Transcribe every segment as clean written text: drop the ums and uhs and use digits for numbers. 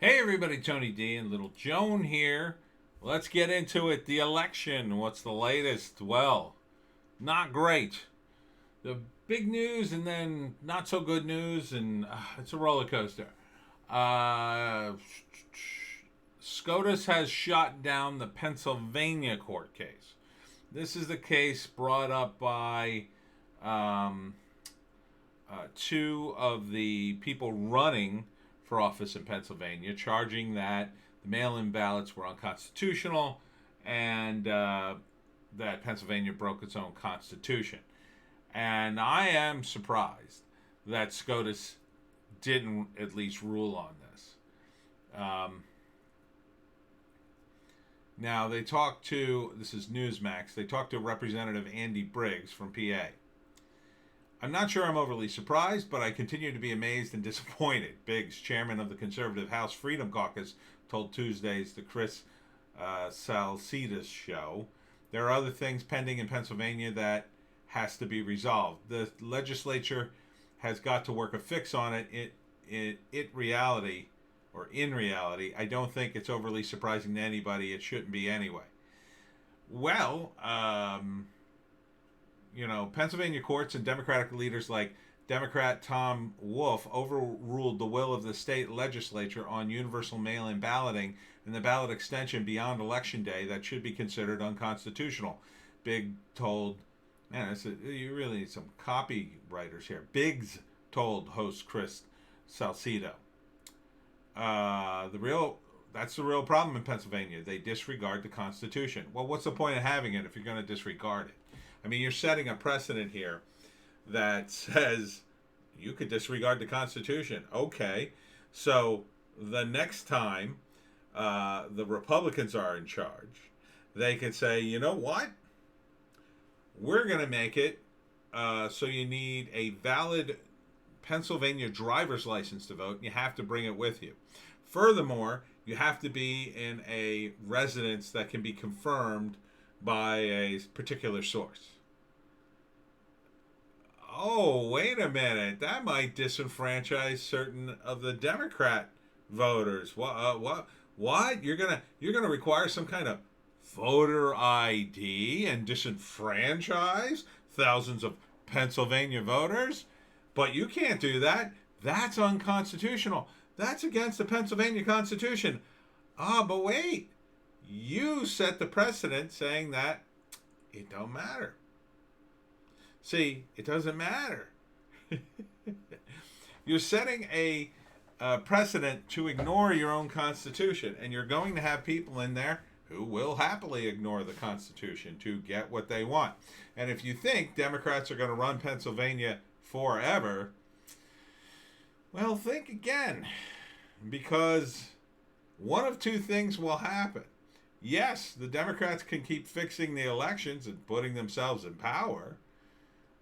Hey everybody, Tony D and Little Joan here. Let's get into it. The election. What's the latest? Well, not great. The big news and then not so good news, and it's a roller coaster. Uh, SCOTUS has shot down the Pennsylvania court case. This is the case brought up by um, two of the people running for office in Pennsylvania, charging that the mail in ballots were unconstitutional and that Pennsylvania broke its own constitution. And I am surprised that SCOTUS didn't at least rule on this. Um, Now, they talked to, this is Newsmax, they talked to Representative Andy Briggs from PA. I'm not sure I'm overly surprised, but I continue to be amazed and disappointed. Biggs, chairman of the conservative House Freedom Caucus, told Tuesday's The Chris Salcidas show. There are other things pending in Pennsylvania that has to be resolved. The legislature has got to work a fix on it. In reality, I don't think it's overly surprising to anybody. It shouldn't be anyway. Well, Pennsylvania courts and Democratic leaders like Democrat Tom Wolf overruled the will of the state legislature on universal mail in balloting and the ballot extension beyond Election Day that should be considered unconstitutional. Big told, you really need some copywriters here. Biggs told host Chris Salcido. That's the real problem in Pennsylvania. They disregard the Constitution. Well, what's the point of having it if you're going to disregard it? I mean, you're setting a precedent here that says you could disregard the Constitution. Okay, so the next time the Republicans are in charge, they could say, you know what? We're going to make it so you need a valid Pennsylvania driver's license to vote, and you have to bring it with you. Furthermore, you have to be in a residence that can be confirmed by a particular source. Oh, wait a minute. That might disenfranchise certain of the Democrat voters. What? You're gonna require some kind of voter ID and disenfranchise thousands of Pennsylvania voters? But you can't do that. That's unconstitutional. That's against the Pennsylvania Constitution. But wait. You set the precedent saying that it don't matter. See, it doesn't matter. You're setting a precedent to ignore your own Constitution, and you're going to have people in there who will happily ignore the Constitution to get what they want. And if you think Democrats are going to run Pennsylvania forever, well, think again, because one of two things will happen. Yes, the Democrats can keep fixing the elections and putting themselves in power,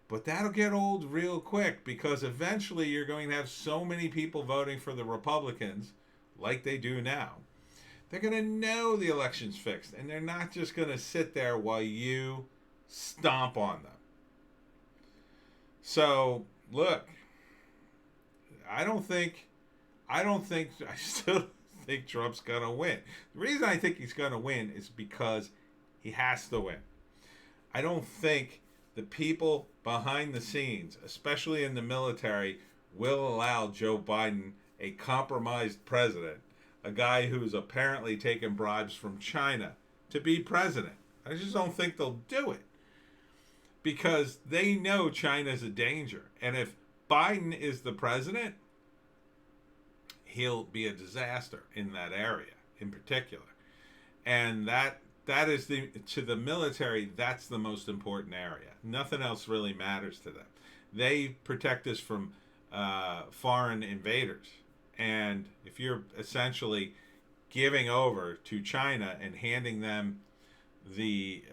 but that'll get old real quick because eventually you're going to have so many people voting for the Republicans, like they do now. They're going to know the election's fixed, and they're not just going to sit there while you stomp on them. So, look, I still think Trump's going to win. The reason I think he's going to win is because he has to win. I don't think the people behind the scenes, especially in the military, will allow Joe Biden, a compromised president, a guy who's apparently taken bribes from China, to be president. I just don't think they'll do it because they know China's a danger. And if Biden is the president, he'll be a disaster in that area in particular. And that is to the military, that's the most important area. Nothing else really matters to them. They protect us from foreign invaders. And if you're essentially giving over to China and handing them the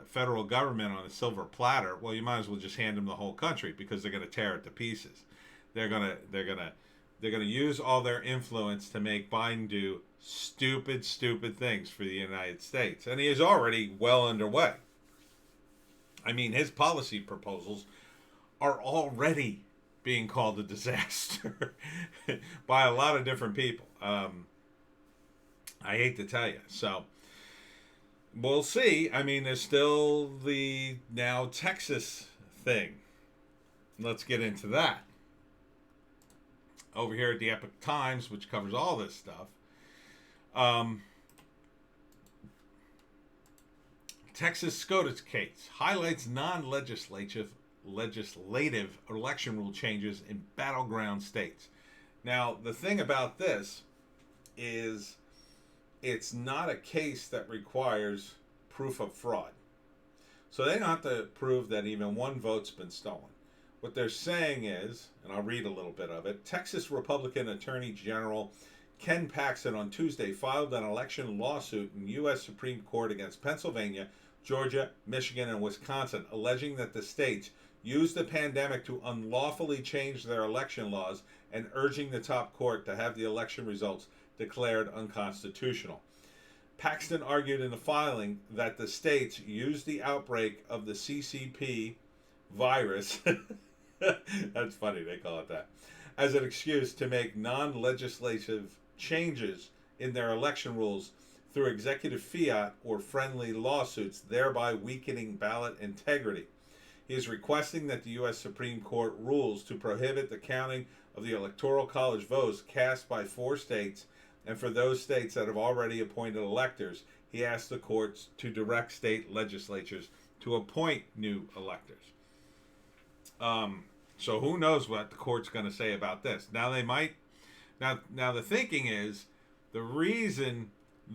federal government on a silver platter, well, you might as well just hand them the whole country because they're going to tear it to pieces. They're going to use all their influence to make Biden do stupid things for the United States. And he is already well underway. I mean, his policy proposals are already being called a disaster by a lot of different people. I hate to tell you. So we'll see. I mean, there's still the now Texas thing. Let's get into that. Over here at the Epoch Times, which covers all this stuff. Um, Texas SCOTUS case highlights non-legislative election rule changes in battleground states. Now, the thing about this is it's not a case that requires proof of fraud. So they don't have to prove that even one vote's been stolen. What they're saying is, and I'll read a little bit of it, Texas Republican Attorney General Ken Paxton on Tuesday filed an election lawsuit in U.S. Supreme Court against Pennsylvania, Georgia, Michigan, and Wisconsin, alleging that the states used the pandemic to unlawfully change their election laws and urging the top court to have the election results declared unconstitutional. Paxton argued in the filing that the states used the outbreak of the CCP virus, that's funny they call it that, as an excuse to make non-legislative changes in their election rules through executive fiat or friendly lawsuits, thereby weakening ballot integrity. He is requesting that the U.S. Supreme Court rules to prohibit the counting of the Electoral College votes cast by 4 states, and for those states that have already appointed electors, he asked the courts to direct state legislatures to appoint new electors. So who knows what the court's going to say about this? Now they might. Now the thinking is the reason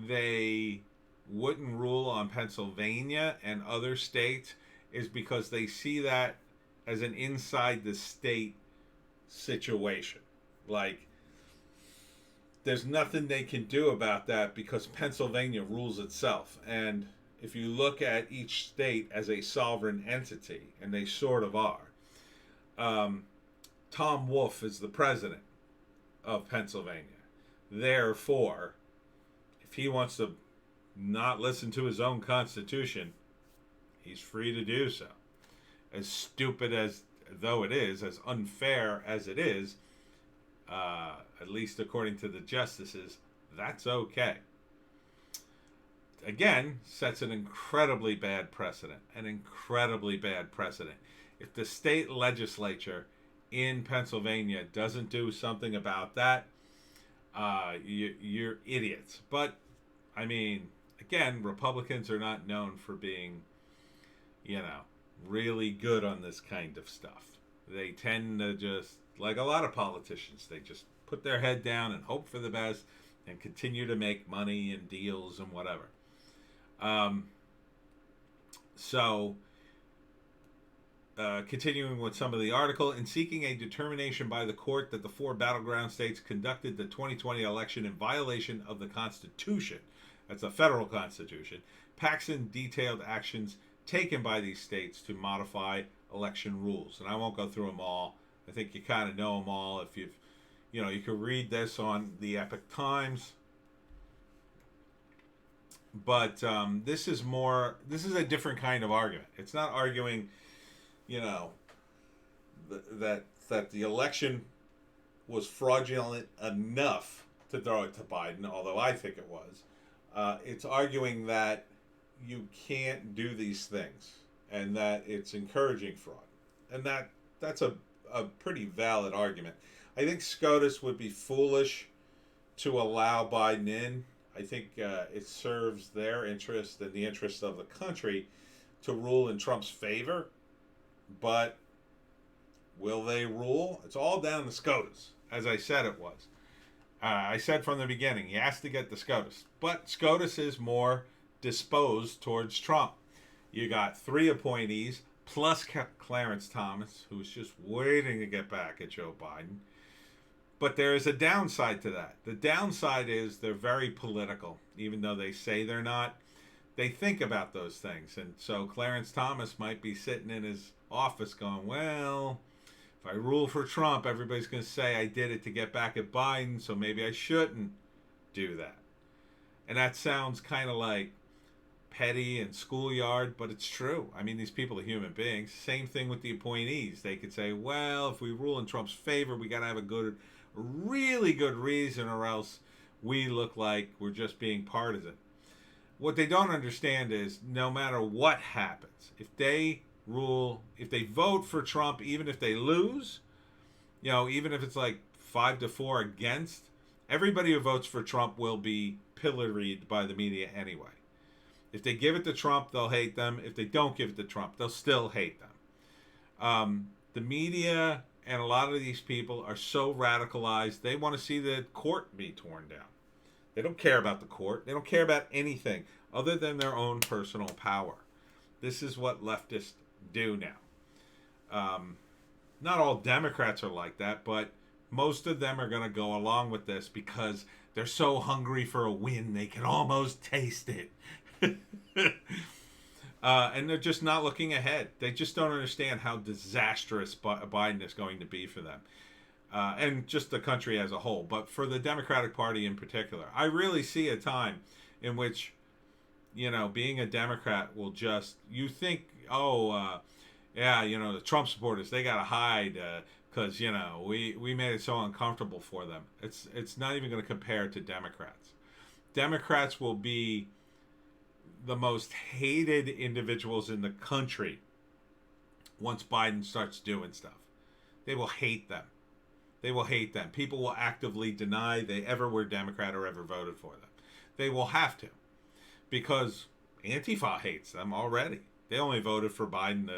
they wouldn't rule on Pennsylvania and other states is because they see that as an inside the state situation. Like, there's nothing they can do about that because Pennsylvania rules itself. And if you look at each state as a sovereign entity, and they sort of are, Tom Wolf is the president of Pennsylvania. Therefore, if he wants to not listen to his own constitution, he's free to do so. As stupid as though it is, as unfair as it is, at least according to the justices, that's okay. Again, sets an incredibly bad precedent. An incredibly bad precedent. If the state legislature in Pennsylvania doesn't do something about that, you're idiots. But, I mean, again, Republicans are not known for being, really good on this kind of stuff. They tend to just, like a lot of politicians, they just put their head down and hope for the best and continue to make money and deals and whatever. Continuing with some of the article, in seeking a determination by the court that the 4 battleground states conducted the 2020 election in violation of the Constitution, that's the federal Constitution, Paxton detailed actions taken by these states to modify election rules. And I won't go through them all. I think you kind of know them all. If you've, you can read this on the Epoch Times. But this is a different kind of argument. It's not arguing, that the election was fraudulent enough to throw it to Biden, although I think it was. It's arguing that you can't do these things and that it's encouraging fraud. And that's a pretty valid argument. I think SCOTUS would be foolish to allow Biden in. I think it serves their interest and the interest of the country to rule in Trump's favor. But will they rule? It's all down to SCOTUS, as I said it was. I said from the beginning, he has to get the SCOTUS. But SCOTUS is more disposed towards Trump. You got 3 appointees, plus Clarence Thomas, who's just waiting to get back at Joe Biden. But there is a downside to that. The downside is they're very political, even though they say they're not. They think about those things. And so Clarence Thomas might be sitting in his office going, well, if I rule for Trump, everybody's going to say I did it to get back at Biden, so maybe I shouldn't do that. And that sounds kind of like petty and schoolyard, but it's true. I mean, these people are human beings. Same thing with the appointees. They could say, well, if we rule in Trump's favor, we got to have a really good reason, or else we look like we're just being partisan. What they don't understand is no matter what happens, if they vote for Trump, even if they lose, even if it's like 5-4 against, everybody who votes for Trump will be pilloried by the media anyway. If they give it to Trump, they'll hate them. If they don't give it to Trump, they'll still hate them. The media and a lot of these people are so radicalized, they want to see the court be torn down. They don't care about the court. They don't care about anything other than their own personal power. This is what leftists do now. Not all Democrats are like that, but most of them are going to go along with this because they're so hungry for a win, they can almost taste it. And they're just not looking ahead. They just don't understand how disastrous Biden is going to be for them. And just the country as a whole. But for the Democratic Party in particular, I really see a time in which, being a Democrat will just, you think, the Trump supporters, they got to hide because, we made it so uncomfortable for them. It's not even going to compare to Democrats. Democrats will be the most hated individuals in the country once Biden starts doing stuff. They will hate them. They will hate them. People will actively deny they ever were Democrat or ever voted for them. They will have to, because Antifa hates them already. They only voted for Biden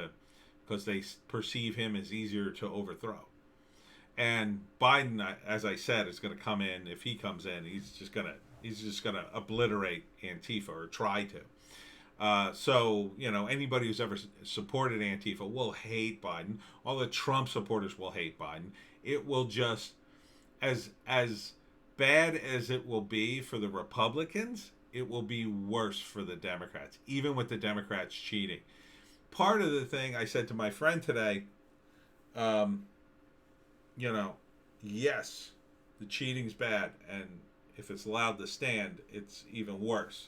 because they perceive him as easier to overthrow. And Biden, as I said, is going to come in. If he comes in, he's just going to obliterate Antifa, or try to. So anybody who's ever supported Antifa will hate Biden. All the Trump supporters will hate Biden. It will just, as bad as it will be for the Republicans, it will be worse for the Democrats, even with the Democrats cheating. Part of the thing I said to my friend today, yes, the cheating's bad, and if it's allowed to stand, it's even worse.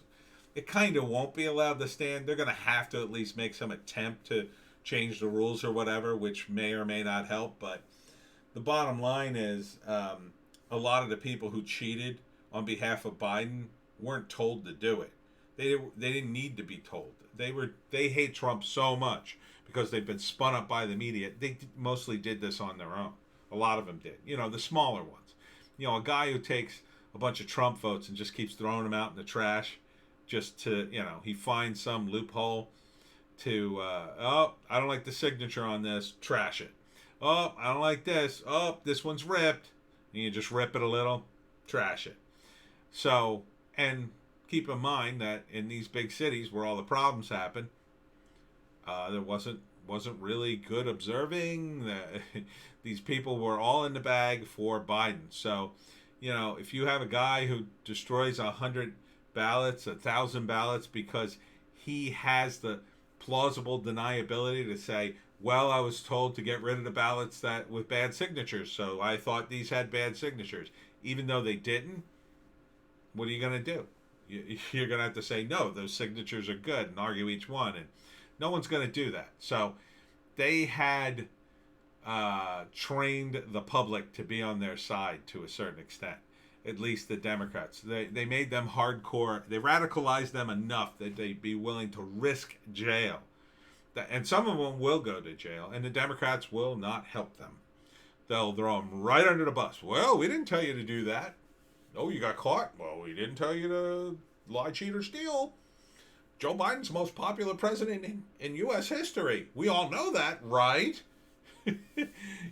It kind of won't be allowed to stand. They're going to have to at least make some attempt to change the rules or whatever, which may or may not help. But the bottom line is a lot of the people who cheated on behalf of Biden weren't told to do it. They didn't need to be told. They hate Trump so much because they've been spun up by the media. They mostly did this on their own. A lot of them did. The smaller ones. A guy who takes a bunch of Trump votes and just keeps throwing them out in the trash just to, he finds some loophole to, I don't like the signature on this, trash it. Oh, I don't like this. Oh, this one's ripped. And you just rip it a little, trash it. So, and keep in mind that in these big cities where all the problems happen, there wasn't really good observing. These people were all in the bag for Biden. So, if you have a guy who destroys 100 ballots, 1,000 ballots, because he has the plausible deniability to say, well, I was told to get rid of the ballots that with bad signatures, so I thought these had bad signatures, even though they didn't. What are you going to do? You're going to have to say, no, those signatures are good, and argue each one, and no one's going to do that. So they had trained the public to be on their side to a certain extent, at least the Democrats. They made them hardcore. They radicalized them enough that they'd be willing to risk jail. And some of them will go to jail, and the Democrats will not help them. They'll throw them right under the bus. Well, we didn't tell you to do that. Oh, you got caught? Well, we didn't tell you to lie, cheat, or steal. Joe Biden's the most popular president in U.S. history. We all know that, right?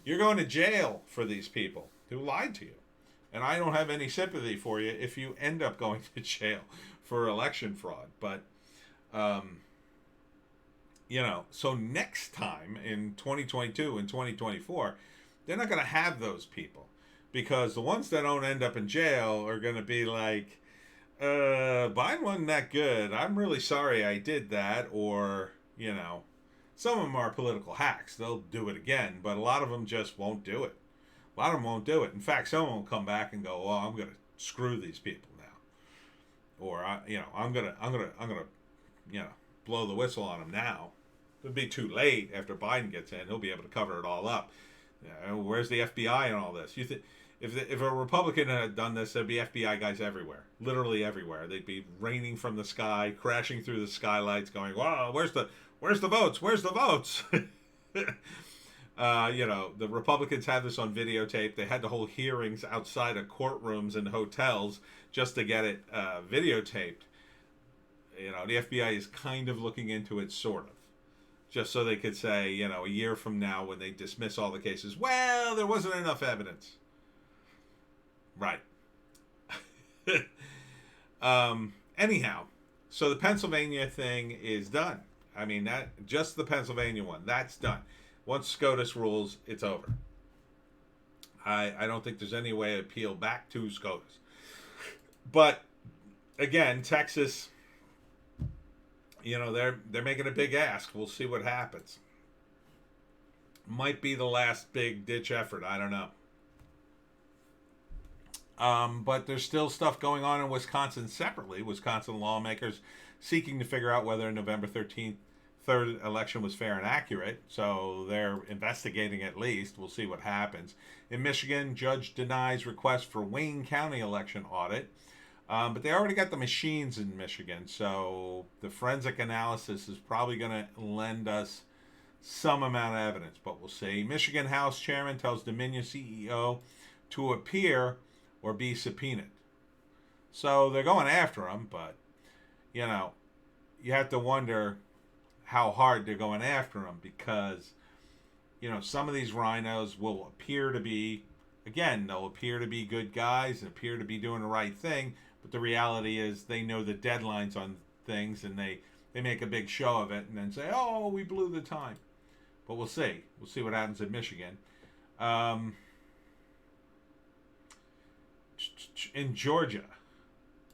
You're going to jail for these people who lied to you. And I don't have any sympathy for you if you end up going to jail for election fraud. But, so next time in 2022 and 2024, they're not going to have those people. Because the ones that don't end up in jail are going to be like, Biden wasn't that good. I'm really sorry I did that. Or, some of them are political hacks. They'll do it again. But a lot of them just won't do it. A lot of them won't do it. In fact, some of them will come back and go, "Oh, I'm going to screw these people now," or I'm gonna blow the whistle on them now. It'll be too late after Biden gets in. He'll be able to cover it all up. Where's the FBI and all this? if a Republican had done this, there'd be FBI guys everywhere, literally everywhere. They'd be raining from the sky, crashing through the skylights, going, "Wow, where's the votes? Where's the votes?" The Republicans had this on videotape. They had to hold hearings outside of courtrooms and hotels just to get it videotaped. The FBI is kind of looking into it, sort of, just so they could say, a year from now when they dismiss all the cases, well, there wasn't enough evidence. Right. Anyhow, so the Pennsylvania thing is done. I mean, just the Pennsylvania one, that's done. Once SCOTUS rules, it's over. I don't think there's any way to appeal back to SCOTUS. But again, Texas, they're making a big ask. We'll see what happens. Might be the last big ditch effort. I don't know. But there's still stuff going on in Wisconsin separately. Wisconsin lawmakers seeking to figure out whether November 13th third election was fair and accurate. So they're investigating at least. We'll see what happens. In Michigan, judge denies request for Wayne County election audit. But they already got the machines in Michigan. So the forensic analysis is probably going to lend us some amount of evidence. But we'll see. Michigan House Chairman tells Dominion CEO to appear or be subpoenaed. So they're going after him, but, you have to wonder how hard they're going after him because, some of these rhinos will appear to be, they'll appear to be good guys and appear to be doing the right thing, but the reality is they know the deadlines on things and they make a big show of it and then say, oh, we blew the time. But we'll see. We'll see what happens in Michigan. In Georgia,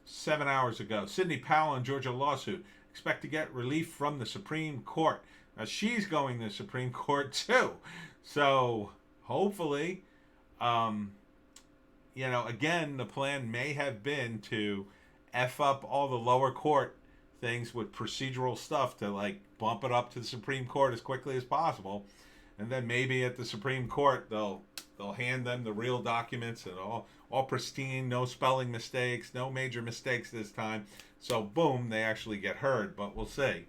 7 hours ago, Sidney Powell in Georgia lawsuit expect to get relief from the Supreme Court. Now she's going to the Supreme Court too, so hopefully, again, the plan may have been to f up all the lower court things with procedural stuff to bump it up to the Supreme Court as quickly as possible, and then maybe at the Supreme Court they'll hand them the real documents and all pristine, no spelling mistakes, no major mistakes this time. So, boom, they actually get heard, but we'll see.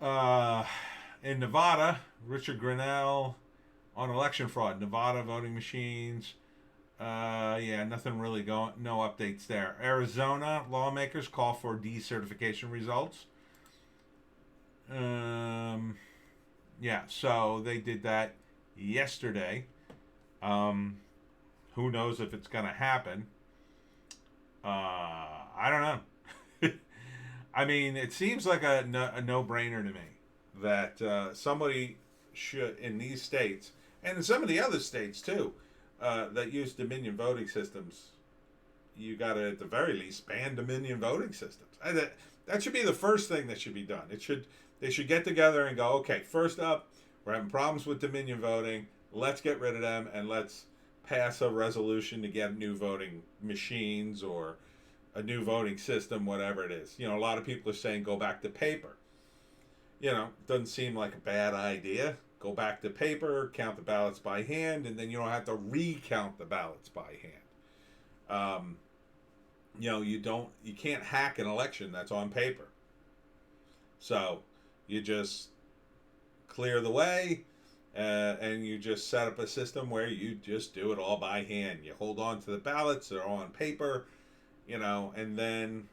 In Nevada, Richard Grinnell on election fraud. Nevada voting machines. Nothing really no updates there. Arizona, lawmakers call for decertification results. So they did that yesterday. Who knows if it's going to happen? I don't know. I mean, it seems like a no-brainer to me that somebody should, in these states, and in some of the other states too, that use Dominion voting systems, you got to, at the very least, ban Dominion voting systems. That should be the first thing that should be done. They should get together and go, okay, first up, we're having problems with Dominion voting. Let's get rid of them and let's pass a resolution to get new voting machines or a new voting system, whatever it is. A lot of people are saying go back to paper. Doesn't seem like a bad idea. Go back to paper, count the ballots by hand, and then you don't have to recount the ballots by hand. You can't hack an election that's on paper. So you just clear the way, and you just set up a system where you just do it all by hand. You hold on to the ballots, they're all on paper, and then,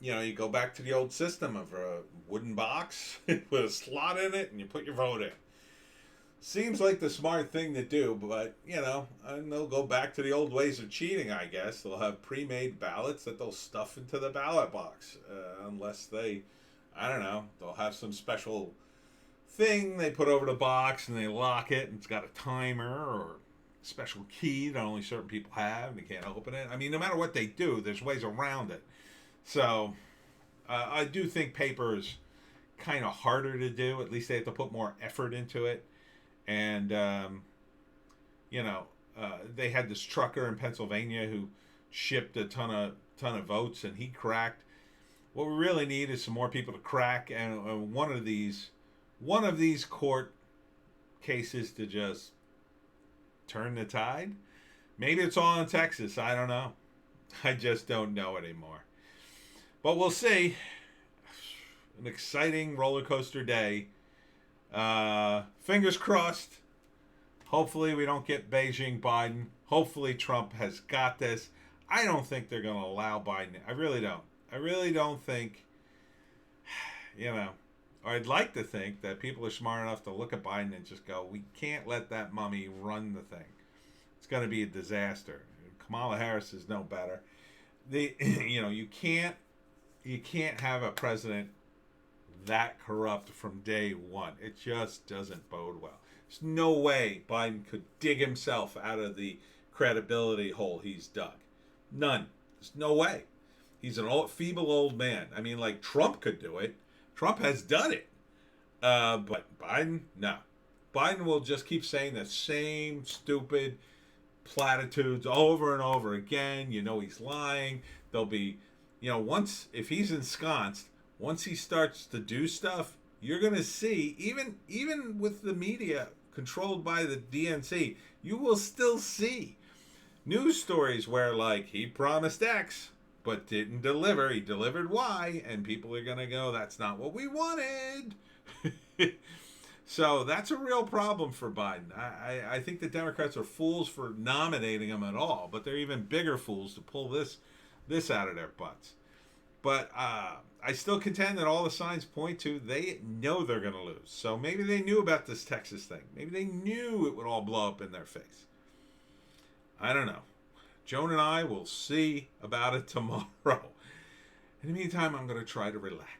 you go back to the old system of a wooden box with a slot in it, and you put your vote in. Seems like the smart thing to do, but, and they'll go back to the old ways of cheating, I guess. They'll have pre-made ballots that they'll stuff into the ballot box, unless they'll have some special thing they put over the box and they lock it, and it's got a timer or a special key that only certain people have, and they can't open it. I mean, no matter what they do, there's ways around it. So, I do think paper is kind of harder to do. At least they have to put more effort into it. And, they had this trucker in Pennsylvania who shipped a ton of votes, and he cracked. What we really need is some more people to crack, and one of these court cases to just turn the tide. Maybe it's all in Texas. I don't know. I just don't know anymore. But we'll see. An exciting roller coaster day. Fingers crossed. Hopefully we don't get Beijing Biden. Hopefully Trump has got this. I don't think they're going to allow Biden. I really don't. I really don't think, or I'd like to think that people are smart enough to look at Biden and just go, we can't let that mummy run the thing. It's going to be a disaster. Kamala Harris is no better. You can't have a president that corrupt from day one. It just doesn't bode well. There's no way Biden could dig himself out of the credibility hole he's dug. None. There's no way. He's an feeble old man. I mean, like Trump could do it. Trump has done it. But Biden, no. Biden will just keep saying the same stupid platitudes over and over again. He's lying. There'll be, if he's ensconced, once he starts to do stuff, you're going to see, even with the media controlled by the DNC, you will still see news stories where, like, he promised X, but didn't deliver. He delivered Y, and people are going to go, that's not what we wanted. So that's a real problem for Biden. I think the Democrats are fools for nominating him at all, but they're even bigger fools to pull this out of their butts. But I still contend that all the signs point to they know they're going to lose. So maybe they knew about this Texas thing. Maybe they knew it would all blow up in their face. I don't know. Joan and I will see about it tomorrow. In the meantime, I'm going to try to relax.